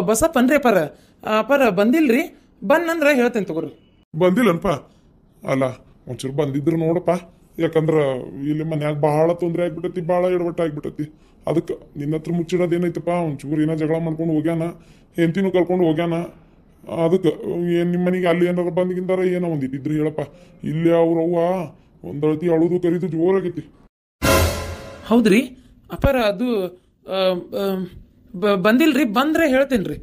ಬಸಪ್ಪನ್ರಿ ಅಪ್ಪಾರ ಬಂದಿಲ್ರಿ ಬಂದಂದ್ರೆ ಹೇಳ್ತೇನೆ ತಗೋರಿ. ಬಂದಿಲ್ಲನ್ಪ? ಅಲ್ಲ ಒಂಚೂರು ಬಂದಿದ್ರು ನೋಡಪ್ಪ, ಯಾಕಂದ್ರ ಇಲ್ಲಿ ಮನ್ಯಾಗ ಬಹಳ ತೊಂದರೆ ಆಗ್ಬಿಟ್ಟತಿ, ಬಹಳ ಎಡವಟ್ಟ ಆಗ್ಬಿಟ್ಟತಿ. ಅದಕ್ಕೆ ನಿನ್ನ ಹತ್ರ ಮುಚ್ಚಿಡೋದೇನೈತಪ್ಪ, ಒಂಚೂರು ಏನೋ ಜಗಳ ಮಾಡ್ಕೊಂಡು ಹೋಗ್ಯಾನ, ಹೆಂಡತಿನೂ ಕರ್ಕೊಂಡು ಹೋಗ್ಯಾನ. ಅದಕ್ಕೆ ಏನು ನಿಮ್ಮ ಮನೆಗೆ ಅಲ್ಲಿ ಏನಾರ ಬಂದ್ಗಿಂದಾರ ಏನೋ ಒಂದಿಟ್ಟಿದ್ರು ಹೇಳಪ್ಪ. ಇಲ್ಲಿ ಅವ್ರವ್ವ ಒಂದಳತಿ ಅಳುದು ಕರಿದು ಜೋರಾಗೈತಿ. ಹೌದ್ರಿ ಅಪ್ಪಾರ, ಅದು ಬಂದಿಲ್ರಿ, ಬಂದ್ರೆ ಹೇಳ್ತೇನ್ರಿ.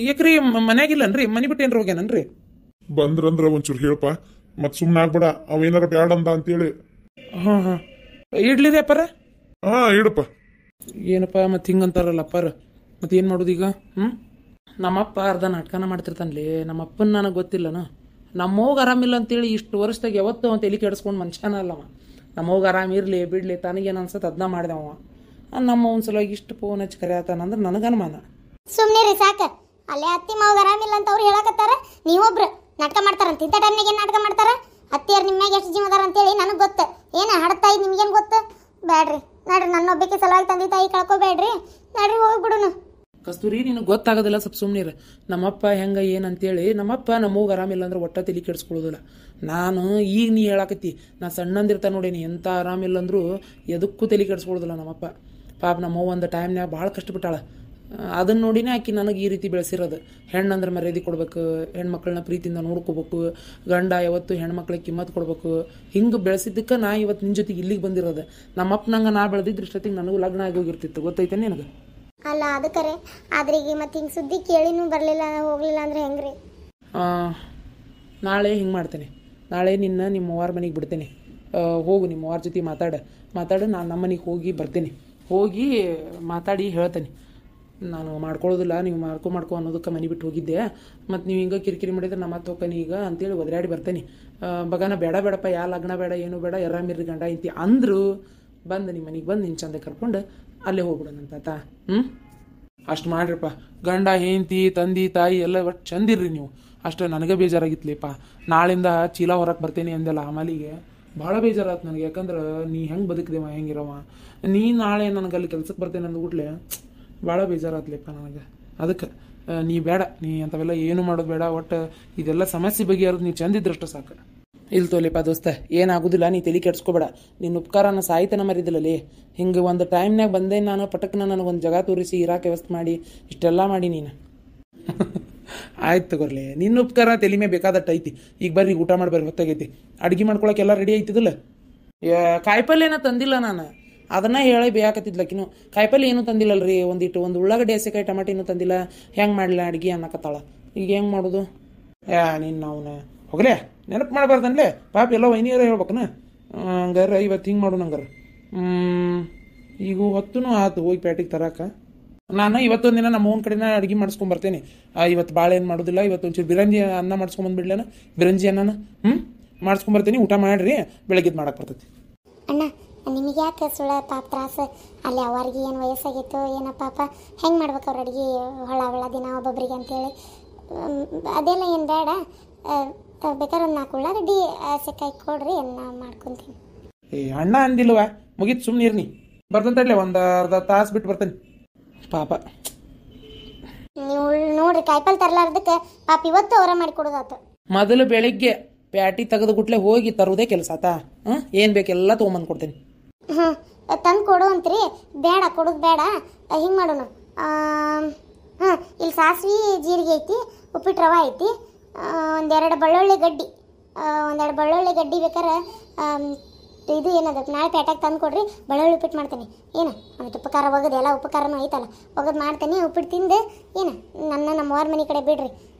ಯಾಕ್ರಿ ಮನ್ಯಾಗಿಲ್ಲನ್ರಿ, ಮನೆ ಬಿಟ್ಟೇನ್ರಿ ಹೋಗ್ಯಾನನ್ರಿ? ಬಂದ್ರಂದ್ರ ಒಂಚೂರು ಹೇಳಪ್ಪ, ಮತ್ ಸುಮ್ಮನೆ ಆಗ್ಬೇಡ, ಅವೇನಾರ ಬ್ಯಾಡ ಅಂದ ಅಂತೇಳಿ. ಹಾ ಇಡ್ಲಿರಿ ಅಪ್ಪಾರ? ಹಾ ಇಡಪ್ಪ. ಏನಪ್ಪ ಮತ್ತೆ ಹಿಂಗಂತಾರಲ್ಲ ಅಪ್ಪಾರ, ಮತ್ತೆ ಏನು ಮಾಡೋದು ಈಗ? ನಮ್ಮಪ್ಪ ಅರ್ಧ ನಾಟಕನ ಮಾಡ್ತಿರ್ತಾನಲ್ಲಿ. ನಮ್ಮಪ್ಪನ ನನಗೆ ಗೊತ್ತಿಲ್ಲನ. ನಮ್ಮವ್ಗೆ ಆರಾಮಿಲ್ಲ ಅಂತೇಳಿ ಇಷ್ಟು ವರ್ಷದಾಗ ಯಾವತ್ತೂ ಅವ್ನು ತಲೆ ಕೆಡಿಸ್ಕೊಂಡು ಮನುಷ್ಯನ ಅಲ್ಲವ. ನಮ್ಮವ್ಗೆ ಆರಾಮ ಇರಲಿ ಬಿಡಲಿ, ತನಗೇನು ಅನ್ಸತ್ತೆ ಅದನ್ನ ಮಾಡಿದವ. ನಮ್ಮ ಒಂದು ಸಲುವಾಗಿ ಇಷ್ಟು ಫೋನ್ ಹಚ್ಚಿ ಕರೆಯತ್ತಾನಂದ್ರೆ ನನಗೆ ಅನುಮಾನ. ಸುಮ್ಮನೆ ರೀ ಸಾಕ. ಅಲ್ಲೇ ಅತ್ತಿ ಮಾವಾಗ ಆರಾಮಿಲ್ಲ ಅಂತ ಅವ್ರು ಹೇಳಕತ್ತಾರ, ನೀವೊಬ್ರು ನಾಟಕ ಮಾಡ್ತಾರಂತ. ಇಂಥ ಟೈಮ್ನಾಗ ಏನು ನಾಟಕ ಮಾಡ್ತಾರ? ಅತ್ತಿಯರು ನಿಮ್ಮ ಮ್ಯಾಗ ಎಷ್ಟು ಜೀವದಾರ ಅಂತೇಳಿ ನನಗೆ ಗೊತ್ತು. ಏನು ಹಡತಾಯಿ ನಿಮ್ಗೇನು ಗೊತ್ತು? ಬ್ಯಾಡ್ರಿ ನೋಡ್ರಿ, ನನ್ನೊಬ್ಬಕ್ಕೆ ಸಲುವಾಗಿ ತಂದೆ ತಾಯಿ ಕಳ್ಕೊಬೇಡ್ರಿ, ನೋಡ್ರಿ ಹೋಗ್ಬಿಡುನು. ಕಸ್ತೂರಿ, ನಿನಗೆ ಗೊತ್ತಾಗೋದಿಲ್ಲ, ಸ್ವಲ್ಪ ಸುಮ್ಮನಿರ. ನಮ್ಮಪ್ಪ ಹೆಂಗೆ ಏನಂತೇಳಿ, ನಮ್ಮಪ್ಪ ನಮ್ಮವ್ಗೆ ಆರಾಮಿಲ್ಲ ಅಂದ್ರೆ ಒಟ್ಟ ತಲೆ ಕೆಡಿಸ್ಕೊಳ್ಳೋದಿಲ್ಲ. ನಾನು ಈಗ ನೀ ಹೇಳಾಕತ್ತಿ, ನಾ ಸಣ್ಣಂದಿರ್ತಾ ನೋಡೇನಿ, ಎಂಥ ಆರಾಮಿಲ್ಲ ಅಂದರೂ ಎದಕ್ಕೂ ತಲೆ ಕೆಡಿಸ್ಕೊಳ್ಳೋದಿಲ್ಲ ನಮ್ಮಪ್ಪ. ಪಾಪ ನಮ್ಮವ್ವ ಒಂದು ಟೈಮ್ನಾಗ ಭಾಳ ಕಷ್ಟಪಟ್ಟಾಳ. ಅದನ್ನು ನೋಡಿನೇ ಆಕಿ ನನಗೆ ಈ ರೀತಿ ಬೆಳೆಸಿರೋದು. ಹೆಣ್ಣಂದ್ರೆ ಮರ್ಯಾದೆ ಕೊಡ್ಬೇಕು, ಹೆಣ್ಮಕ್ಳನ್ನ ಪ್ರೀತಿಯಿಂದ ನೋಡ್ಕೋಬೇಕು, ಗಂಡ ಯಾವತ್ತು ಹೆಣ್ಮಕ್ಳಿಗೆ ಕಿಮ್ಮತ್ತು ಕೊಡ್ಬೇಕು. ಹಿಂಗೆ ಬೆಳೆಸಿದ್ದಕ್ಕೆ ನಾ ಇವತ್ತು ನಿನ್ನ ಜೊತೆಗೆ ಇಲ್ಲಿಗೆ ಬಂದಿರೋದು. ನಮ್ಮಪ್ಪ ನಂಗೆ ನಾ ಬೆಳೆದಿದ್ದು ಇಷ್ಟೊತ್ತಿಗೆ ನನಗೂ ಲಗ್ನ ಆಗಿ ಹೋಗಿರ್ತಿತ್ತು, ಗೊತ್ತೈತೆ ನಿನಗೆ? ಅಲ್ಲ ಅದಕ್ಕರೆ, ಆದ್ರೆ ಈಗ ಮತ್ತೆ ಹಿಂಗೆ ಸುದ್ದಿ ಕೇಳಿನೂ ಬರಲಿಲ್ಲ, ಹೋಗ್ಲಿಲ್ಲ ಅಂದ್ರೆ ಹೆಂಗ್ರಿ? ನಾಳೆ ಹಿಂಗೆ ಮಾಡ್ತೇನೆ. ನಾಳೆ ನಿಮ್ಮ ಅವ್ವಾರ ಮನೆಗೆ ಬಿಡ್ತೇನೆ. ಹೋಗು, ನಿಮ್ಮ ಅವ್ವಾರ ಜೊತೆ ಮಾತಾಡು. ನಾನು ನಮ್ಮ ಮನೆಗೆ ಹೋಗಿ ಬರ್ತೇನೆ. ಹೋಗಿ ಮಾತಾಡಿ ಹೇಳ್ತೇನೆ. ನಾನು ಮಾಡ್ಕೊಳ್ಳೋದಿಲ್ಲ, ನೀವು ಮಾಡ್ಕೊ ಅನ್ನೋದಕ್ಕೆ ಮನೆ ಬಿಟ್ಟು ಹೋಗಿದ್ದೆ. ಮತ್ತು ನೀವು ಹಿಂಗೆ ಕಿರಿಕಿರಿ ಮಾಡಿದ್ರೆ ನಮ್ಮ ಮತ್ತೆ ಹೋಗ್ತಾನೆ ಈಗ ಅಂತೇಳಿ ಒದರಾಡಿ ಬರ್ತೇನೆ. ಬಗಾನ ಬೇಡಪ್ಪ, ಯಾ ಲಗ್ನ ಬೇಡ, ಏನು ಬೇಡ, ಎರಾಮಿರ್ರಿ ಗಂಡ ಇಂತಿ ಅಂದರು. ಬಂದು ನಿಮ್ಮ ಮನೆಗೆ ಬಂದು ನಿನ್ನ ಚಂದ ಕರ್ಕೊಂಡು ಅಲ್ಲೇ ಹೋಗ್ಬಿಡೋಣಂತ. ಅಷ್ಟು ಮಾಡ್ರಿಪ್ಪ. ಗಂಡ ಹೆಂಡತಿ ತಂದೆ ತಾಯಿ ಎಲ್ಲ ಒಟ್ಟು ಚಂದಿರ್ರಿ ನೀವು. ಅಷ್ಟು ನನಗೆ ಬೇಜಾರಾಗಿತ್ಲಿಪ್ಪ. ನಾಳಿಂದ ಚೀಲ ಹೊರಕ್ಕೆ ಬರ್ತೇನೆ ಅಂದೆಲ್ಲ, ಆಮೇಲಿಗೆ ಭಾಳ ಬೇಜಾರಾಯ್ತು ನನಗೆ. ಯಾಕಂದ್ರೆ ನೀ ಹೆಂಗೆ ಬದುಕಿದೇವ, ಹೆಂಗಿರವ ನೀ. ನಾಳೆ ನನಗೆ ಅಲ್ಲಿ ಕೆಲ್ಸಕ್ಕೆ ಬರ್ತೇನೆ ಅಂದ್ಬಿಟ್ಲೆ ಭಾಳ ಬೇಜಾರಾತ್ಲಿಪ್ಪ ನನಗೆ. ಅದಕ್ಕೆ ನೀ ಬೇಡ, ನೀ ಅಂಥವೆಲ್ಲ ಏನು ಮಾಡೋದು ಬೇಡ. ಒಟ್ಟು ಇದೆಲ್ಲ ಸಮಸ್ಯೆ ಬಗೆಹರಿದು ನೀ ಚಂದಿದ್ರಷ್ಟು ಸಾಕು. ಇಲ್ಲಿ ತೋಲಿಪ್ಪ ದೋಸ್ತ, ಏನಾಗೋದಿಲ್ಲ, ನೀ ತಲೆ ಕೆಡ್ಸ್ಕೊಬೇಡ. ನಿನ್ನ ಉಪಕಾರನ ಸಾಯ್ತನ ಮರಿದಿಲ್ಲಲ್ಲಿ. ಹಿಂಗೆ ಒಂದು ಟೈಮ್ನಾಗ ಬಂದೆ ನಾನು, ಪಟಕ್ನ ನನಗೊಂದು ಜಾಗ ತೋರಿಸಿ ಇರಾಕೆ ವ್ಯವಸ್ಥೆ ಮಾಡಿ ಇಷ್ಟೆಲ್ಲ ಮಾಡಿ ನೀನು. ಆಯ್ತು ತಗೋರ್ಲಿ, ನಿನ್ನ ಉಪಕಾರ ತಲೆ ಮೇಲೆ ಬೇಕಾದಟ್ಟು ಐತಿ. ಈಗ ಬರ್ರಿ ಊಟ ಮಾಡ್ಬರ್ರಿ, ಹೊತ್ತಾಗೈತಿ. ಅಡುಗೆ ಮಾಡ್ಕೊಳಕ್ಕೆಲ್ಲ ರೆಡಿ ಐತಿದಿಲ್ಲ? ಕಾಯಿಪಲ್ಯ ತಂದಿಲ್ಲ ನಾನು, ಅದನ್ನ ಹೇಳಿ ಬೇಯಾಕತ್ತಿದ್ಲಕಿನು. ಕಾಯಿಪಲ್ಯ ಏನೂ ತಂದಿಲ್ಲಲ್ರಿ. ಒಂದು ಉಳ್ಳಾಗಡ್ಡಿ, ಹಸಿಕಾಯಿ, ಟಮಾಟಿ ಏನೂ ತಂದಿಲ್ಲ. ಹೆಂಗೆ ಮಾಡಲಿಲ್ಲ ಅಡುಗೆ ಅನ್ನಕತ್ತಾಳ. ಈಗ ಹೆಂಗೆ ಮಾಡೋದು? ನೀನು ಅವನ ಹೋಗಲೇ ನೆನಪು ಮಾಡಬಾರ್ದನ್ಲೇ ಪಾಪ. ಎಲ್ಲ ವೈನಿಯರ ಹೇಳ್ಬೇಕನ. ಹಂಗಾರೆ ಇವತ್ತು ಹಿಂಗೆ ಮಾಡು ನಂಗಾರ. ಈಗ ಹೊತ್ತೂ ಆಯ್ತು ಹೋಗಿ ಪ್ಯಾಟಿಗೆ ತರಾಕ. ನಾನು ಇವತ್ತೊಂದು ದಿನ ನಮ್ಮ ಓನ್ ಕಡೆನ ಅಡುಗೆ ಮಾಡಿಸ್ಕೊಂಬರ್ತೇನೆ. ಇವತ್ತು ಭಾಳ ಏನು ಮಾಡೋದಿಲ್ಲ. ಇವತ್ತು ಒಂಚೂರು ಬಿರಂಜಿ ಅನ್ನ ಮಾಡಿಸ್ಕೊಂಬಂದ್ಬಿಡ್ಲೇನ, ಬಿರಂಜಿ ಅನ್ನನ ಮಾಡಿಸ್ಕೊಂಬರ್ತೀನಿ. ಊಟ ಮಾಡಿರಿ, ಬೆಳಗ್ಗೆದ್ದು ಮಾಡಕ್ಕೆ ಬರ್ತೈತಿ. ಅಣ್ಣ, ನಿಮಗೆ ಯಾಕೆ ಸುಳ್ಳ ಪಾಪ ತ್ರಾಸ? ಅಲ್ಲಿ ಅವರಿಗೆ ಏನು ವಯಸ್ಸಾಗಿತ್ತು ಏನೋ ಪಾಪ, ಹೆಂಗೆ ಮಾಡ್ಬೇಕು ಅವ್ರ ಅಡುಗೆ ಹೊಳ ದಿನ ಒಬ್ಬೊಬ್ಬರಿಗೆ ಅಂತೇಳಿ. ಅದೆಲ್ಲ ಏನು ಬೇಡ. ಬೇಕಾದ್ರೆ ಒಂದು 4 ಉಳ್ಳಾಗಡ್ಡಿ ಹಸಿಕಾಯಿ ಕೊಡ್ರಿ, ನಾ ಮಾಡ್ಕೊತೀನಿ. ಅಣ್ಣ ಅಂದಿಲ್ವ, ಮುಗೀತು, ಸುಮ್ಮನೆ ಇರ್ನಿ. ಬರ್ತಂತಡ್ಲೆ, ಒಂದು ಅರ್ಧ ತಾಸು ಬಿಟ್ಟು ಬರ್ತೇನೆ. ಪಾಪ ನೀವು ನೋಡ್ರಿ, ಕಾಯಿಪಲ್ಲೆ ತರಲಾರ್ದಕ್ಕೆ ಪಾಪ ಇವತ್ತು ಅವರ ಮಾಡಿ ಕೊಡೋದಾತು. ಮೊದಲು ಬೆಳಿಗ್ಗೆ ಪ್ಯಾಟಿ ತೆಗೆದು ಗುಟ್ಲೆ ಹೋಗಿ ತರುವುದೇ ಕೆಲಸ ಆತಾ. ಏನು ಬೇಕೆಲ್ಲ ತೊಗೊಂಬಂದು ಕೊಡ್ತೀನಿ. ತಂದು ಕೊಡು ಅಂತ್ರಿ? ಬೇಡ, ಕೊಡೋದು ಬೇಡ. ಹಿಂಗೆ ಮಾಡೋಣ, ಇಲ್ಲಿ ಸಾಸಿವೆ ಜೀರಿಗೆ ಐತಿ, ಉಪ್ಪಿಟ್ಟು ರವೆ ಐತಿ, ಒಂದೆರಡು ಬೆಳ್ಳುಳ್ಳಿ ಗಡ್ಡಿ ಬೇಕಾರೆ ಇದು ಏನದ ನಾಳೆ ಪೇಟೆಗೆ ತಂದು ಕೊಡ್ರಿ. ಬೆಳ್ಳುಳ್ಳಿ ಉಪ್ಪಿಟ್ಟು ಮಾಡ್ತೇನೆ. ಏನು ಅದಕ್ಕೆ ಉಪಕಾರ ಒಗದು, ಎಲ್ಲ ಉಪಕಾರನೂ ಐತಲ್ಲ, ಒಗದು ಮಾಡ್ತೇನೆ. ಉಪ್ಪಿಟ್ಟು ತಿಂದು ಏನು ನಮ್ಮ ಅವ್ರ ಮನೆ ಕಡೆ ಬಿಡ್ರಿ.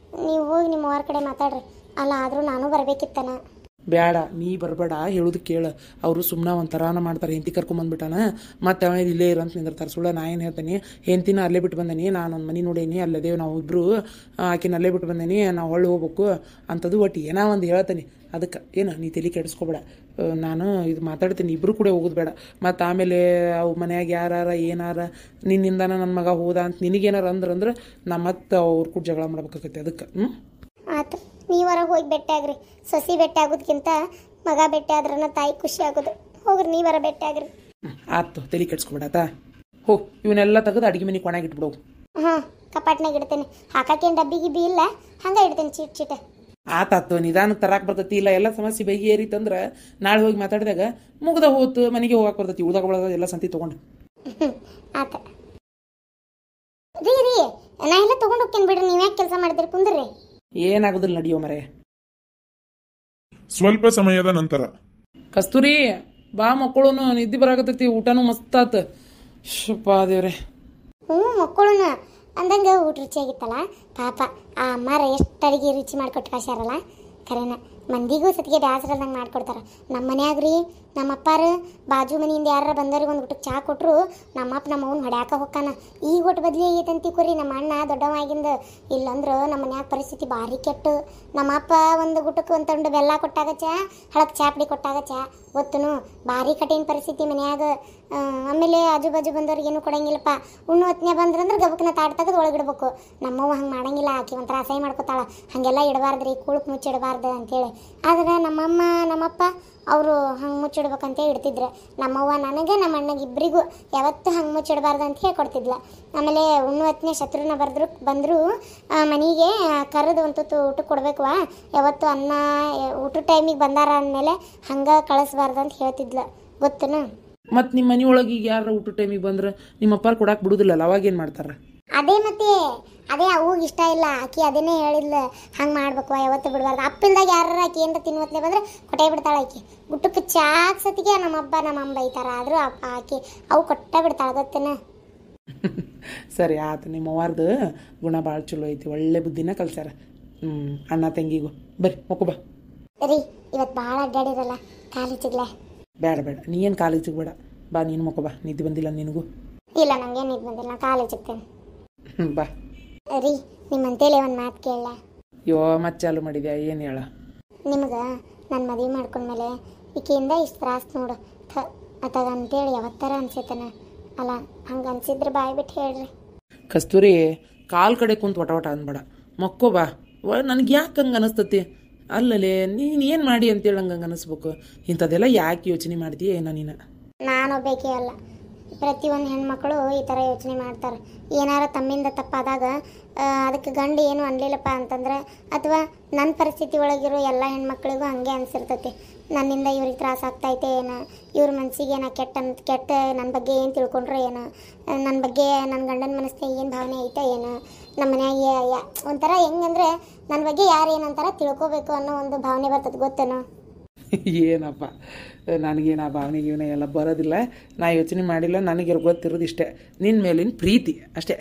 ನೀವು ಹೋಗಿ ನಿಮ್ಮ ಅವ್ರ ಕಡೆ ಮಾತಾಡ್ರಿ. ಅಲ್ಲ ಆದರೂ ನಾನು ಬರಬೇಕಿತ್ತನ. ಬೇಡ, ನೀ ಬರಬೇಡ, ಹೇಳೋದು ಕೇಳು. ಅವರು ಸುಮ್ಮನೆ ಒಂಥರಾನ ಮಾಡ್ತಾರೆ. ಹೆಂಡತಿ ಕರ್ಕೊಂಬಂದ್ಬಿಟ್ಟಾನ, ಮತ್ತೆ ಅವನು ಇಲ್ಲೇ ಇರಂತ ನಿಂದಿರ್ತಾರೆ. ಸುಳ್ಳ ನಾ ಏನು ಹೇಳ್ತೇನೆ, ಹೆಂಡತಿನ ಅಲ್ಲೇ ಬಿಟ್ಟು ಬಂದೇನಿ, ನಾನು ಒಂದು ಮನೆ ನೋಡೇನಿ, ಅಲ್ಲದೇವು ನಾವು ಇಬ್ಬರು, ಆಕಿನ ಅಲ್ಲೇ ಬಿಟ್ಟು ಬಂದೇನಿ, ನಾವು ಹೊಳ್ಳಿ ಹೋಗ್ಬೇಕು ಅಂಥದ್ದು. ಒಟ್ಟು ಏನೋ ಒಂದು ಹೇಳ್ತೇನೆ. ಅದಕ್ಕೆ ಏನು ನೀ ತಲೆ ಕೆಡಿಸ್ಕೊಬೇಡ. ನಾನು ಇದು ಮಾತಾಡ್ತೀನಿ, ಇಬ್ಬರು ಕೂಡ ಹೋಗೋದು ಬೇಡ. ಮತ್ತು ಆಮೇಲೆ ಅವು ಮನ್ಯಾಗ ಯಾರ ಏನಾರ ನಿನ್ನಿಂದಾನ ನನ್ನ ಮಗ ಹೋದ ಅಂತ ನಿನಗೇನಾರ ಅಂದ್ರೆ ನಾ ಮತ್ತೆ ಅವ್ರ ಕೂಡ ಜಗಳ ಮಾಡ್ಬೇಕಾಗತ್ತೆ. ಅದಕ್ಕೆ ಆಯ್ತು, ನೀವರ ಹೋಗಿ ಭೇಟಿ ಆಗ್ರಿ. ಸೊಸಿ ಭೇಟಿ ಆಗೋದಕ್ಕಿಂತ ಮಗ ಭೇಟಿ ಆದ್ರನ ತಾಯಿ ಖುಷಿ ಆಗೋದು. ಹೋಗ್ರಿ, ನೀವರ ಭೇಟಿ ಆಗ್ರಿ. ಆಯ್ತು, ತಲೆ ಕೆಡ್ಸ್ಕೊಬೇಡಾತಾ. ಹೋ, ಇವನ್ನೆಲ್ಲ ತೆಗೆದು ಅಡುಗೆ ಮನೆ ಕೊನೆಗೆ ಇಟ್ಬಿಡೋವು. ಹಾಂ, ಕಪಾಟ್ನಾಗ ಇಡ್ತೇನೆ. ಹಾಕಕ್ಕೇನು ಡಬ್ಬಿ ಗಿಬ್ಬಿ ಇಲ್ಲ, ಹಂಗೆ ಇಡ್ತೇನೆ ಚೀಟ. ಆತಾತು ನಿಧಾನಕ್ಕೆ ತರಾಕ್ ಬರ್ತೈತಿ. ಇಲ್ಲ ಎಲ್ಲ ಸಮಸ್ಯೆ ಬಗೆಹರಿತಂದ್ರೆ ನಾಳೆ ಹೋಗಿ ಮಾತಾಡಿದಾಗ ಮುಗ್ದ ಹೋತು ಮನೆಗೆ ಹೋಗಕ್ಕೆ ಬರ್ತೈತಿ. ಉಳ್ದಾಗ ಬಳಗ ಎಲ್ಲ ಸಂತಿ ತೊಗೊಂಡು ಆತ ರೀ ನಾ ಎಲ್ಲ ತೊಗೊಂಡು ಹೋಗ್ತೇನೆ ಬಿಡ್ರಿ. ನೀವು ಯಾಕೆ ಕೆಲಸ ಮಾಡ್ತೀರಿ? ಕುಂದ್ರಿ. ಏನಾಗೋದಿಲ್ಲ ನಡಿಯೋ ಮರೆ. ಸ್ವಲ್ಪ ಸಮಯದ ನಂತರ ಕಸ್ತೂರಿ ಬಾ ಮಕ್ಕಳು ನಿದ್ದೆ ಬರಾಕತ್ತೈತಿ. ಊಟನೂ ಮಸ್ತ್ ಆತ. ಶಪ್ಪಾ ದೇವ್ರೆ. ಮಕ್ಕಳು ಅಂದಂಗೆ ಊಟ ರುಚಿಯಾಗಿತ್ತಲ್ಲ. ಪಾಪ ಆ ಅಮ್ಮಾರ ಎಷ್ಟು ಅಡಿಗೆ ರುಚಿ ಮಾಡಿಕೊಟ್ಟು ಕಳ್ಸ್ಯಾರಲ್ಲ. ಖರೇನ ಮಂದಿಗೂ ಸತಿಗೆ ಬೇಸರಲ್ದಂಗೆ ಮಾಡ್ಕೊಡ್ತಾರೆ. ನಮ್ಮ ಮನ್ಯಾಗ ರೀ ನಮ್ಮ ಅಪ್ಪಾರು ಬಾಜು ಮನೆಯಿಂದ ಯಾರು ಬಂದವ್ರಿಗೆ ಒಂದು ಊಟಕ್ಕೆ ಚಹಾ ಕೊಟ್ಟರು ನಮ್ಮಪ್ಪ ನಮ್ಮ ಅವ್ನು ಹೊಡ್ಯಾಕ ಹೊಕ್ಕಾನ. ಈಗ ಒಟ್ಟು ಬದಲಿ ಆಗೈತಂತಿ ಕೊರಿ. ನಮ್ಮ ಅಣ್ಣ ದೊಡ್ಡವಾಗಿಂದ ಇಲ್ಲಂದ್ರೆ ನಮ್ಮ ಮನ್ಯಾಗ ಪರಿಸ್ಥಿತಿ ಭಾರಿ ಕೆಟ್ಟು. ನಮ್ಮ ಅಪ್ಪ ಒಂದು ಊಟಕ್ಕೆ ಒಂದು ತಂಡು ಬೆಲ್ಲ ಕೊಟ್ಟಾಗ ಚಹಾ, ಹಳಕ್ಕೆ ಚಾಪಡಿ ಕೊಟ್ಟಾಗ ಚಹಾ. ಗೊತ್ತನು ಭಾರಿ ಕಠಿಣ ಪರಿಸ್ಥಿತಿ ಮನ್ಯಾಗ. ಆಮೇಲೆ ಆಜು ಬಾಜು ಬಂದವ್ರಿಗೆ ಏನೂ ಕೊಡಂಗಿಲ್ಲಪ್ಪ. ಉಣ್ಣು ಹೊತ್ನ್ಯಾಗ ಬಂದ್ರಂದ್ರೆ ಗಬಕ್ನ ತಾಟ್ ತೆಗೆದು ಒಳಗಿಡ್ಬೇಕು. ನಮ್ಮವ್ವ ಹಂಗೆ ಮಾಡಂಗಿಲ್ಲ. ಆಕಿ ಒಂಥರ ಅಸಹ್ಯ ಮಾಡ್ಕೊತಾಳ. ಹಾಗೆಲ್ಲ ಇಡಬಾರ್ದು ರೀ, ಕೂಳಕ್ಕೆ ಮುಚ್ಚಿಡಬಾರ್ದು ಅಂತೇಳಿ. ಆದರೆ ನಮ್ಮಮ್ಮ ನಮ್ಮಪ್ಪ ಅವರು ಹಂಗೆ ಮುಚ್ಚಿಡ್ಬೇಕಂತೇಳಿ ಇಡ್ತಿದ್ರು. ನಮ್ಮವ್ವ ನನಗೆ ನಮ್ಮ ಅಣ್ಣಗೆ ಇಬ್ಬರಿಗೂ ಯಾವತ್ತೂ ಹಂಗೆ ಮುಚ್ಚಿಡಬಾರ್ದು ಅಂತ ಹೇಳ್ಕೊಡ್ತಿದ್ಲ. ಆಮೇಲೆ ಉಣ್ಣುವತ್ನೇ ಶತ್ರುನ ಬಂದರೂ ಮನೆಗೆ ಕರೆದು ಒಂದು ತುತ್ತು ಊಟಕ್ಕೆ ಕೊಡ್ಬೇಕು. ಯಾವತ್ತು ಅನ್ನ ಊಟ ಟೈಮಿಗೆ ಬಂದಾರ ಅಂದಮೇಲೆ ಹಂಗೆ ಕಳಿಸ್ಬಾರ್ದು ಅಂತ ಹೇಳ್ತಿದ್ಲ. ಗೊತ್ತನ? ಮತ್ತು ನಿಮ್ಮ ಮನೆಯೊಳಗೆ ಈಗ ಯಾರು ಊಟ ಟೈಮಿಗೆ ಬಂದ್ರೆ ನಿಮ್ಮ ಅಪ್ಪಾರು ಕೊಡಕ್ಕೆ ಬಿಡುದಿಲ್ಲಲ್ಲ, ಅವಾಗ ಏನು ಮಾಡ್ತಾರೆ? ಅದೇ ಅವ್ಗೆ ಇಷ್ಟ ಇಲ್ಲ. ಆಕಿ ಅದನ್ನೇ ಹೇಳಿದ್ಲು, ಹಂಗೆ ಮಾಡ್ಬೇಕು ಯಾವತ್ತು ಬಿಡಬಾರ್ದು. ಅಪ್ಪಿಲ್ದಾಗ ಯಾರು ಆಕಿ ಏನಾರ ತಿನ್ವತ್ಲೆ ಬಂದ್ರೆ ಕೊಟ್ಟೇ ಬಿಡ್ತಾಳೆ ಆಕಿ. ಊಟಕ್ಕೆ ಚಾಕ್ ಸತಿಗೆ ನಮ್ಮಪ್ಪ ನಮ್ಮಮ್ಮ ಬೈತಾರ. ಆದರೂ ಆಕಿ ಅವು ಕೊಟ್ಟೇ ಬಿಡ್ತಾಳೆ. ಗೊತ್ತೇನ? ಸರಿ ಆತು. ನಿಮ್ಮ ಅವ್ವಾರ್ದು ಗುಣ ಭಾಳ ಚಲೋ ಐತಿ. ಒಳ್ಳೆ ಬುದ್ಧಿನ ಕಲ್ಸ್ಯಾರ. ಅಣ್ಣ ತಂಗಿಗೂ. ಬರ್ರಿ ಮಕ್ಕೋ ಬಾ ರೀ. ಇವತ್ತು ಭಾಳ ಅಡ್ಡಾಡಿರಲ್ಲ ಕಾಲೇಜಿಗ್ಲೆ. ಬೇಡ ನೀ ಏನು ಕಾಲೇಜಿಗೆ ಬೇಡ. ಬಾ ನೀನು ಮಕ್ಕೋ ಬಾ. ನಿದ್ದೆ ಬಂದಿಲ್ಲ ನಿನಗೂ? ಇಲ್ಲ ನಂಗೇನು ನಿದ್ದೆ ಬಂದಿಲ್ಲ. ನಾ ಕಾಲೇಜಿಗ್ತೇನೆ. ಬಾ ರೀ. ನಿಮ್ಮಂತೇಳಿ ಒಂದು ಮಾತು ಕೇಳಲ್ಲ? ಯೋ ಮತ್ತೆ ಚಾಲು ಮಾಡಿದ್ಯಾ? ಏನು ಹೇಳ? ನಿಮ್ಗೆ ನಾನು ಮದುವೆ ಮಾಡ್ಕೊಂಡ್ಮೇಲೆ ಈಕೆಯಿಂದ ಇಷ್ಟು ತ್ರಾಸು ನೋಡು ಅತ್ತಾಗ ಅಂತೇಳಿ ಯಾವತ್ತಾರ ಅನ್ಸೈತನ? ಅಲ್ಲ ಹಂಗೆ ಅನ್ಸಿದ್ರೆ ಬಾಯಿ ಬಿಟ್ಟು ಹೇಳ್ರಿ. ಕಸ್ತೂರಿ ಕಾಲ್ ಕಡೆ ಕುಂತು ವಟ ಅಂದ್ಬೇಡ. ಮಕ್ಕೋ ಬಾ. ನನಗೆ ಯಾಕೆ ಹಂಗೆ ಅನಿಸ್ತತಿ? ಅಲ್ಲಲೇ ನೀನು ಏನು ಮಾಡಿ ಅಂತೇಳಿ ಹಂಗೆ ಅನಿಸ್ಬೇಕು. ಇಂಥದ್ದೆಲ್ಲ ಯಾಕೆ ಯೋಚನೆ ಮಾಡ್ತೀಯ ಏನೋ ನೀನು? ನಾನೊಬ್ಬೇಕೇ ಅಲ್ಲ, ಪ್ರತಿಯೊಂದು ಹೆಣ್ಮಕ್ಳು ಈ ಥರ ಯೋಚನೆ ಮಾಡ್ತಾರೆ. ಏನಾರ ತಮ್ಮಿಂದ ತಪ್ಪಾದಾಗ ಅದಕ್ಕೆ ಗಂಡು ಏನು ಅನ್ಲಿಲ್ಲಪ್ಪ ಅಂತಂದ್ರೆ, ಅಥವಾ ನನ್ನ ಪರಿಸ್ಥಿತಿ ಒಳಗಿರೋ ಎಲ್ಲ ಹೆಣ್ಮಕ್ಳಿಗೂ ಹಂಗೆ ಅನಿಸಿರ್ತೈತಿ. ನನ್ನಿಂದ ಇವ್ರಿಗೆ ತ್ರಾಸ ಆಗ್ತೈತೆ ಏನೋ, ಇವ್ರ ಮನಸ್ಸಿಗೆ ಏನೋ ಕೆಟ್ಟ ನನ್ನ ಬಗ್ಗೆ ಏನು ತಿಳ್ಕೊಂಡ್ರೆ ಏನೋ, ನನ್ನ ಬಗ್ಗೆ ನನ್ನ ಗಂಡನ ಮನಸ್ಸಿಗೆ ಏನು ಭಾವನೆ ಐತೆ ಏನೋ, ನಮ್ಮ ಮನ್ಯಾಗ ಒಂಥರ ಹೆಂಗಂದ್ರೆ ನನ್ನ ಬಗ್ಗೆ ಯಾರು ಏನಂತಾರ ತಿಳ್ಕೊಬೇಕು ಅನ್ನೋ ಒಂದು ಭಾವನೆ ಬರ್ತದೆ. ಗೊತ್ತೇನೋ? ಏನಪ್ಪ ನನಗೇನು ಆ ಭಾವನೆ ಗೀವನೆ ಎಲ್ಲ ಬರೋದಿಲ್ಲ. ನಾ ಯೋಚನೆ ಮಾಡಿಲ್ಲ. ನನಗೆ ಗೊತ್ತಿರೋದು ಇಷ್ಟೇ, ನಿನ್ನ ಮೇಲಿನ ಪ್ರೀತಿ ಅಷ್ಟೇ.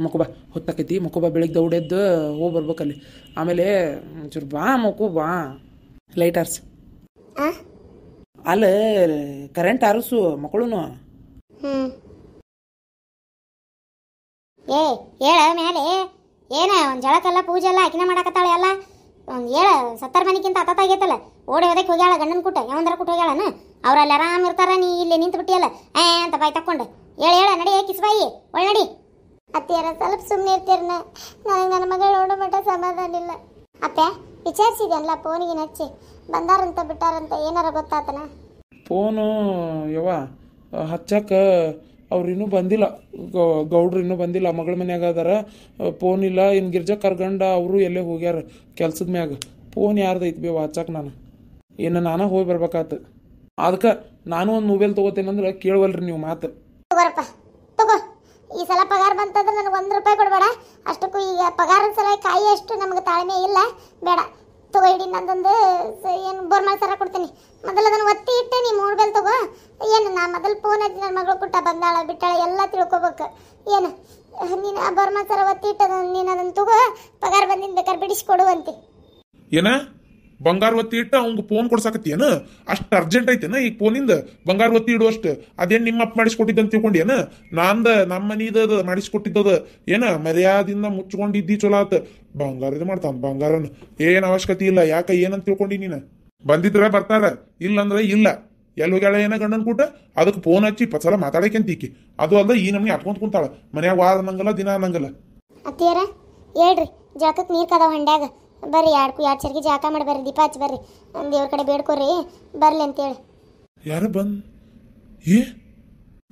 ಮಕ್ಕೋ ಬಾ. ಹೊತ್ತಾಕೈತಿ ಮಕ್ಕೋ ಬಾ. ಬೆಳಿಗ್ಗೆ ದೌಡೆದ್ದು ಹೋಗಿ ಬರ್ಬೇಕಲ್ಲಿ. ಆಮೇಲೆ ಚೂರು ಬಾ ಮಕ್ಕೋ ಬಾ. ಲೈಟ್ ಆರ್ಸು. ಅಲ್ಲ ಕರೆಂಟ್ ಆರಿಸು ಮಕ್ಕಳು. ಹೇಳ ಮೇಲೆ ಏನ ಒಂದು ಜಳಕ್ಕೆಲ್ಲ ಪೂಜೆ ಎಲ್ಲ ಆಕಿನ ಮಾಡಕತ್ತಾಳೆ ಎಲ್ಲ. ಒಂದು ಹೇಳ ಸತ್ತರ ಮನೆಗಿಂತ ಆಗೈತಲ್ಲ. ಓಡಿ ಹೋದಕ್ಕೆ ಹೋಗ್ಯಾಳ ಗಂಡನ ಕೂಟ ಯಾವಂದ್ರ ಕೂಟ ಹೋಗ್ಯಾಳನ. ಅವ್ರಲ್ಲಿ ಆರಾಮ್ ಇರ್ತಾರ, ನೀ ಇಲ್ಲಿ ನಿಂತು ಬಿಟ್ಟಿಯಲ್ಲ ಅಂತ ಬಾಯಿ ತಕ್ಕೊಂಡು. ಹೇಳ ನಡಿ ಕಿಸ್ಬಾಯಿ ಒಳ ನಡಿ. ಅತ್ತೆಯರ ಸ್ವಲ್ಪ ಸುಮ್ಮನೆ ಇರ್ತೀರನ. ನನಗೆ ನನ್ನ ಮಗಳು ನೋಡೋ ಮಟ್ಟ ಸಮಾಧಾನ ಇಲ್ಲ. ಅತ್ತೆ ವಿಚಾರಿಸಿದೆಯಲ್ಲ ಫೋನಿಗೆ ಹಚ್ಚಿ ಬಂದಾರಂತ ಬಿಟ್ಟಾರಂತ ಏನಾರ ಗೊತ್ತಾತನ? ಫೋನು ಯವ್ವ ಹಚ್ಚಕ್ಕೆ ಅವ್ರು ಇನ್ನೂ ಬಂದಿಲ್ಲ. ಗೌಡ್ರು ಇನ್ನೂ ಬಂದಿಲ್ಲ. ಮಗಳ ಮನ್ಯಾಗ ಅದಾರ. ಫೋನ್ ಇಲ್ಲ. ಇನ್ನು ಗಿರ್ಜಾ ಕರ್ಗಂಡ ಅವರು ಎಲ್ಲೇ ಹೋಗ್ಯಾರ ಕೆಲ್ಸದ ಮ್ಯಾಗ. ಫೋನ್ ಯಾರ್ದೈತಿ ಬೇವ ಹಚ್ಚಕ್ಕೆ? ನಾನು ಹೋಗಿ ಬರ್ಬೇಕಾತು. ಅದಕ್ಕೆ ನಾನು ಒಂದು ಮೊಬೈಲ್ ತೊಗೋತೇನಂದ್ರೆ ಕೇಳವಲ್ರಿ ನೀವು ಮಾತು. ತಗೋ ಈ ಸಲ ಪಗಾರ ಬಂತಂದ್ರೆ ನನಗೆ ₹1 ಕೊಡಬೇಡ. ಅಷ್ಟಕ್ಕೂ ಈಗ ಪಗಾರದ ಸಲ ಕಾಯಿ ಅಷ್ಟು ನಮಗೆ ತಾಳ್ಮೆ ಇಲ್ಲ. ಬೇಡ ತಗೋ ಇಡಿ. ನಂದೊಂದು ಏನು ಬೋರ್ಮಾಲ್ ಸರ ಕೊಡ್ತೀನಿ. ಮೊದಲು ಅದನ್ನು ಒತ್ತಿ ಇಟ್ಟೆ ನೀ ಮೊಬೈಲ್ ತಗೋ. ಏನು ನಾ ಮೊದಲು ಫೋನ್ ಹಚ್ಚಿ ನನ್ನ ಮಗಳು ಕುಟ್ಟ ಬಂದಾಳ ಬಿಟ್ಟಾಳ ಎಲ್ಲ ತಿಳ್ಕೊಬೇಕು. ಏನು ನೀನು ಆ ಬೋರ್ಮಾಲ್ ಸರ ಒತ್ತಿ ಇಟ್ಟು ನೀನು ಅದನ್ನು ತಗೋ. ಪಗಾರ ಬಂದಿದ್ದು ಬೇಕಾದ್ರೆ ಬಿಡಿಸ್ಕೊಡುವಂತೆ. ಏನ ಬಂಗಾರ ಒತ್ತಿ ಇಟ್ಟ ಅವಂಗ ಫೋನ್ ಕೊಡ್ಸಾಕತ್ತೇನ? ಅಷ್ಟು ಅರ್ಜೆಂಟ್ ಐತೇನ ಈಗ ಫೋನಿಂದ ಬಂಗಾರ ಒತ್ತಿ ಇಡುವಷ್ಟು? ಅದೇನು ನಿಮ್ಮ ಅಪ್ಪ ಮಾಡಿಸ್ಕೊಟ್ಟಿದ್ದಂತ ತಿಳ್ಕೊಂಡೇನ? ನಮ್ಮ ಮನೀದ ಮಾಡಿಸ್ಕೊಟ್ಟಿದ್ದದ. ಏನ ಮರ್ಯಾದಿಂದ ಮುಚ್ಕೊಂಡಿದ್ದಿ ಚಲೋ ಆತ. ಬಂಗಾರದ ಮಾಡ್ತಾನ ಬಂಗಾರನ. ಏನ್ ಅವಶ್ಯಕತೆ ಇಲ್ಲ. ಯಾಕ ಏನಂತ ತಿಳ್ಕೊಂಡಿ ನೀನು? ಬಂದಿದ್ರ ಬರ್ತಾರ, ಇಲ್ಲಂದ್ರೆ ಇಲ್ಲ. ಎಲ್ಲಿ ಹೋಗ್ಯಾಳ ಏನ ಗಂಡನ್ ಕೂಟ? ಅದಕ್ಕೆ ಫೋನ್ ಹಚ್ಚಿ 20 ಸಲ ಮಾತಾಡಕಂತೀಕಿ. ಅದು ಅಲ್ಲ ಈ ನಮ್ಗೆ ಹತ್ಕೊಂತ ಕುಂತಾಳ ಮನ್ಯಾಗ. ವಾರ ಅನ್ನಂಗಲ್ಲ ದಿನ ಅನ್ನಂಗಲ್ಲ. ಅತ್ತಿಯರ ಹೇಳ್ರಿ ಜಳಕಕ್ಕೆ ನೀರು ಕದಾವ ಹಂಡ್ಯಾಗ. ಬರ್ರಿ ಎರಡು ಚರ್ಗಿ ಜಾಕ ಮಾಡಿ ಬರ್ರಿ. ದೀಪ ಹಚ್ಚಿ ಬರ್ರಿ. ದೇವ್ರ ಕಡೆ ಬೇಡ್ಕೊರಿ ಬರ್ಲಿ ಅಂತೇಳಿ. ಯಾರ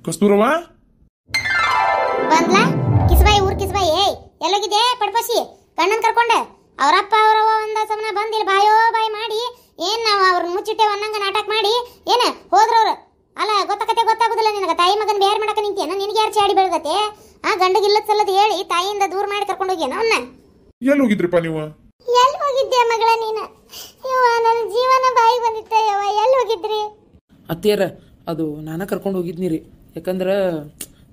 ಕಸ್ತೂರವ ಬಂದ್ಲಾ? ಕಿಸ್ಬಾಯಿ ಊರ್ ಕಿಸ್ಬಾಯಿ. ಎಲ್ಲೋಗಿದ್ದೆ ಪಡ್ಪಸಿ ಗಂಡನ್ ಕರ್ಕೊಂಡೆ ಅವರಪ್ಪ ಅವರವ್ವ ಒಂದ ಸಮನ ಬಂದು ಇಲ್ಲಿ ಬಾಯೋ ಬಾಯಿ ಮಾಡಿ ಏನ್ ನಾವು ಅವ್ರನ್ನ ಮುಚ್ಚಿಟ್ಟೇವ ಅನ್ನಂಗ ನಾಟಕ ಮಾಡಿ ಏನ ಹೋದ್ರವ್ರು ಅಲ್ಲ ಗೊತ್ತಾಗುದಿಲ್ಲ ನಿನಗ ತಾಯಿ ಮಗನ್ ಬೇರೆ ಮಾಡಕ ನಿಂತೇನ ನಿನಗೆ ಯಾರು ಚಾಡಿ ಬೆಳಗತ್ತೆ ಆ ಗಂಡಗಿಲ್ಲದ ಸಲದ ಹೇಳಿ ತಾಯಿಯಿಂದ ದೂರ ಮಾಡಿ ಕರ್ಕೊಂಡು ಹೋಗ್ಯಾನ ಅವನ್ನ ಎಲ್ಲಿ ಹೋಗಿದ್ರಿಪ್ಪ ನೀವು? ಎಲ್ಲಿ ಹೋಗಿದ್ದೆ ಮಗಳ ನೀನ? ಯವ್ವ ನನ್ನ ಜೀವನ ಬಾಯಿಗೆ ಬಂದಿತ್ತ ಯವ್ವ, ಎಲ್ಲಿ ಹೋಗಿದ್ರಿ? ಅತ್ತಿಯರ ಅದು ನಾನು ಕರ್ಕೊಂಡು ಹೋಗಿದ್ನಿ ರೀ. ಯಾಕಂದ್ರೆ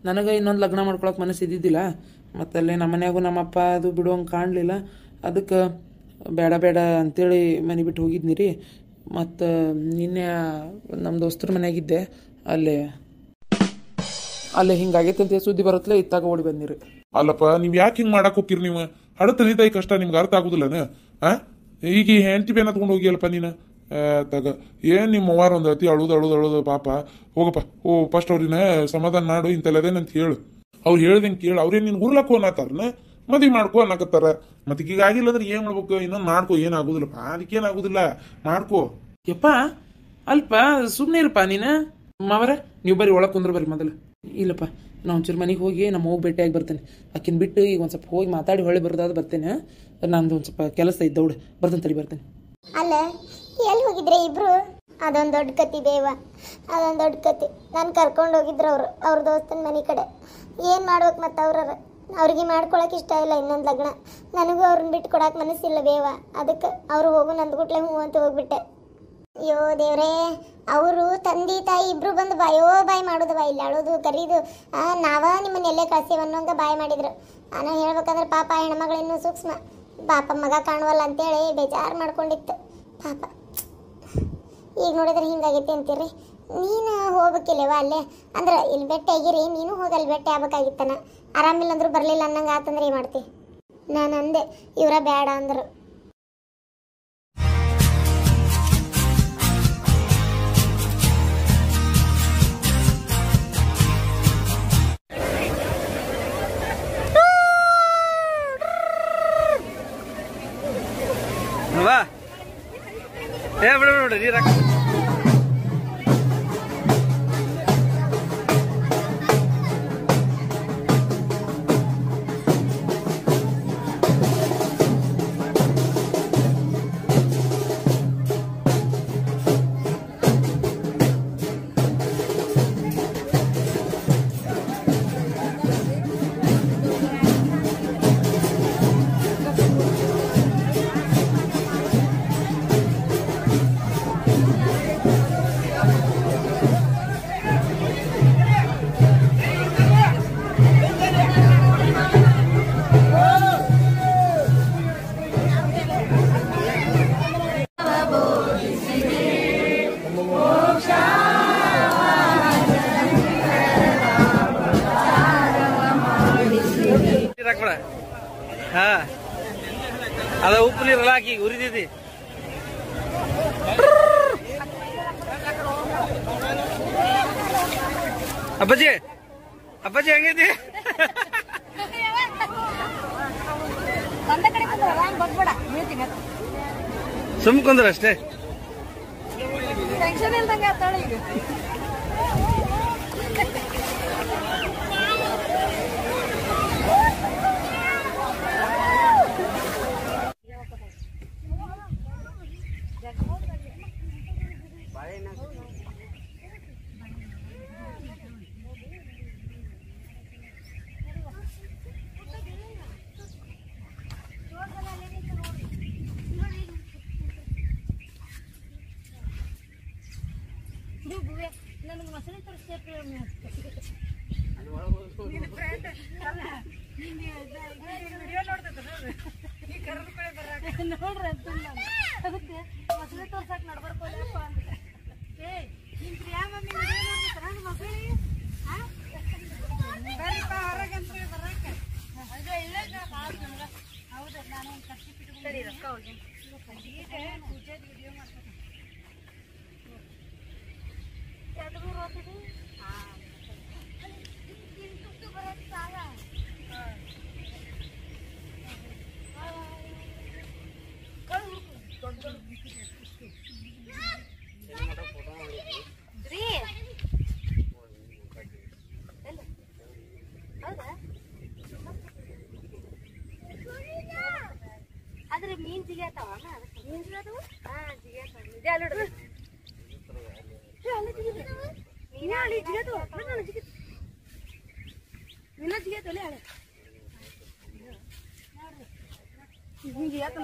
ನನಗೆ ಇನ್ನೊಂದು ಲಗ್ನ ಮಾಡ್ಕೊಳಕ್ಕೆ ಮನಸ್ಸು ಇದ್ದಿದ್ದಿಲ್ಲ. ಮತ್ತಲ್ಲೇ ನಮ್ಮ ಮನ್ಯಾಗೂ ನಮ್ಮಪ್ಪ ಅದು ಬಿಡುವಂಗೆ ಕಾಣಲಿಲ್ಲ. ಅದಕ್ಕೆ ಬೇಡ ಅಂತೇಳಿ ಮನೆ ಬಿಟ್ಟು ಹೋಗಿದ್ನಿ ರೀ. ಮತ್ತು ನಿನ್ನೆ ನಮ್ಮ ದೋಸ್ತರ ಮನೆಯಾಗಿದ್ದೆ. ಅಲ್ಲೇ ಹಿಂಗಾಗೈತಂತ ಸುದ್ದಿ ಬರತ್ಲೆ ಇತ್ತಾಗ ಓಡಿ ಬಂದಿರಿ. ಅಲ್ಲಪ್ಪ ನೀವ್ ಯಾಕೆ ಹಿಂಗ್ ಮಾಡಕ್ ಹೋಗಿರಿ? ನೀವು ಹಡ ತಂದೆ ತಾಯಿ ಕಷ್ಟ ನಿಮ್ಗೆ ಅರ್ಥ ಆಗುದಿಲ್ಲನ? ಈಗ ಈ ಹೆಂಡತಿ ಬೇನ ತಗೊಂಡು ಹೋಗಿಯಲ್ಲಪ್ಪ ನೀನು. ತಗ ಏನ್ ನಿಮ್ಮ ಅವ್ವಾರ ಒಂದು ಅತಿ ಅಳುದು ಪಾಪ. ಹೋಗಪ್ಪ ಫಸ್ಟ್ ಅವ್ರಿನ ಸಮಾಧಾನ ಮಾಡು, ಇಂತಲ್ಲದೇನಂತ ಹೇಳು. ಅವ್ರು ಹೇಳ್ದಂಗೆ ಕೇಳು. ಅವ್ರೇನ್ ನಿನ್ ಉರ್ಲಕ್ಕೋ ಅನ್ನತ್ತಾರನ, ಮದ್ವಿ ಮಾಡ್ಕೋ ಅನ್ನಕತ್ತಾರ. ಮತ್ತೆ ಈಗ ಆಗಿಲ್ಲ ಅಂದ್ರೆ ಏನ್ ಮಾಡ್ಬೇಕು? ಇನ್ನೊಂದು ಮಾಡ್ಕೋ, ಏನಾಗುದಿಲ್ಲಪ್ಪ. ಅದಕ್ಕೇನಾಗುದಿಲ್ಲ, ಮಾಡ್ಕೋ. ಯಪ್ಪ ಅಲ್ಪ ಸುಮ್ಮನೆ ಇರಪ್ಪ ನೀನು. ಮಾವರ ನೀವು ಬರೀ ಒಳಗೆ ಕುಂದ್ರು ಬರ್ರಿ ಮೊದಲು. ಇಲ್ಲಪ್ಪ ನಾ ಒಂಚೂರು ಮನೆಗೆ ಹೋಗಿ ನಮ್ಮ ಹೋಗಿ ಭೇಟಿಯಾಗಿ ಬರ್ತೇನೆ. ಆಕಿನ ಬಿಟ್ಟು ಈಗ ಒಂದು ಸ್ವಲ್ಪ ಹೋಗಿ ಮಾತಾಡಿ ಹೊಳೆ ಬರೋದಾದ ಬರ್ತೇನೆ. ನಂದು ಒಂದು ಸ್ವಲ್ಪ ಕೆಲಸ ಇದ್ದ ದೌಡ್ ಬರ್ತೇನೆ. ಅಲ್ಲ ಎಲ್ಲಿ ಹೋಗಿದ್ರೆ ಇಬ್ರು? ಅದೊಂದು ದೊಡ್ಡ ಕತಿ ಬೇವ, ಅದೊಂದು ದೊಡ್ಡ ಕತಿ. ನಾನು ಕರ್ಕೊಂಡು ಹೋಗಿದ್ರು ಅವ್ರ ದೋಸ್ತನ ಮನೆ ಕಡೆ. ಏನು ಮಾಡ್ಬೇಕು ಮತ್ತು ಅವ್ರಿಗೆ ಮಾಡ್ಕೊಳಕ್ಕೆ ಇಷ್ಟ ಇಲ್ಲ ಇನ್ನೊಂದು ಲಗ್ನ. ನನಗೂ ಅವ್ರನ್ನ ಬಿಟ್ಟು ಕೊಡಕ್ಕೆ ಮನಸ್ಸಿಲ್ಲ ಬೇವ. ಅದಕ್ಕೆ ಅವರು ಹೋಗು ನಂದ್ಗುಟ್ಲೆ ಹ್ಞೂ ಅಂತ ಹೋಗ್ಬಿಟ್ಟೆ. ಅಯ್ಯೋ ದೇವ್ರೇ, ಅವರು ತಂದೆ ತಾಯಿ ಇಬ್ರು ಬಂದು ಬಾಯೋ ಬಾಯಿ ಮಾಡೋದು, ಇಲ್ಲಿ ಅಳೋದು ಕರೀದು ನಾವ ನಿಮ್ಮನ್ನ ಎಲ್ಲೇ ಕಳ್ಸೀವಿ ಅನ್ನೋಂಗ ಬಾಯಿ ಮಾಡಿದ್ರು. ನಾನು ಹೇಳ್ಬೇಕಂದ್ರೆ ಪಾಪ ಹೆಣ್ಮಗಳಿನ್ನೂ ಸೂಕ್ಷ್ಮ, ಪಾಪ ಮಗ ಕಾಣುವಲ್ಲ ಅಂತೇಳಿ ಬೇಜಾರು ಮಾಡ್ಕೊಂಡಿತ್ತು ಪಾಪ. ಈಗ ನೋಡಿದ್ರೆ ಹಿಂಗಾಗೈತಿ ಅಂತೀರಿ. ನೀನು ಹೋಗ್ಬೇಕಿಲ್ಲವ ಅಲ್ಲೇ ಅಂದ್ರೆ ಇಲ್ಲಿ ಬೆಟ್ಟ ಆಗಿರಿ, ನೀನು ಹೋಗಲ್ಲಿ ಬೆಟ್ಟ ಆಗ್ಬೇಕಾಗಿತ್ತನ. ಆರಾಮಿಲ್ಲ ಅಂದ್ರೂ ಬರಲಿಲ್ಲ ಅನ್ನಂಗೆ ಆತಂದ್ರೆ ಏನು ಮಾಡ್ತಿ? ನಾನು ಅಂದೆ, ಇವರ ಬೇಡ ಅಂದರು. ಬಿಡು ನೀರಾಕ ಹಾ ಅದ ಉಪ್ಪು ನೀರಲ್ಲ ಹಾಕಿ ಉರಿದೈತಿ. ಅಪ್ಪಾಜಿ ಹೆಂಗೈತಿ? ಸುಮ್ ಕುಂದ್ರ ಅಷ್ಟೇ. ನನಗೆ ಮಸಳಿ ತರಿಸ್ತೇವೆ ನೋಡ್ರಿ ಅಂತ ಅದಕ್ಕೆ ಮಸಳಿ ತೋರ್ಸಕ್ ನಡ್ಬರ್ಕೋದಪ್ಪ ಅಂತ. ನಿಮ್ ಪ್ರಿಯಾ ಮಮ್ಮಿ ನೋಡ್ತಾರ ಮಸಳಿ ಬರೀಪ್ಪ ಹೊರಗಂತ ಬರಕ್ಕೆ ಹೌದು. ನಾನು ಒಂದು ಕಟ್ಟಿ ಬಿಟ್ಟು ರೊಕ್ಕ ಹೋಗಿ ಪೂಜೆ ವಿಡಿಯೋ ಮಾಡ್ತೀನಿ. ಜಿಗಿಯಾತ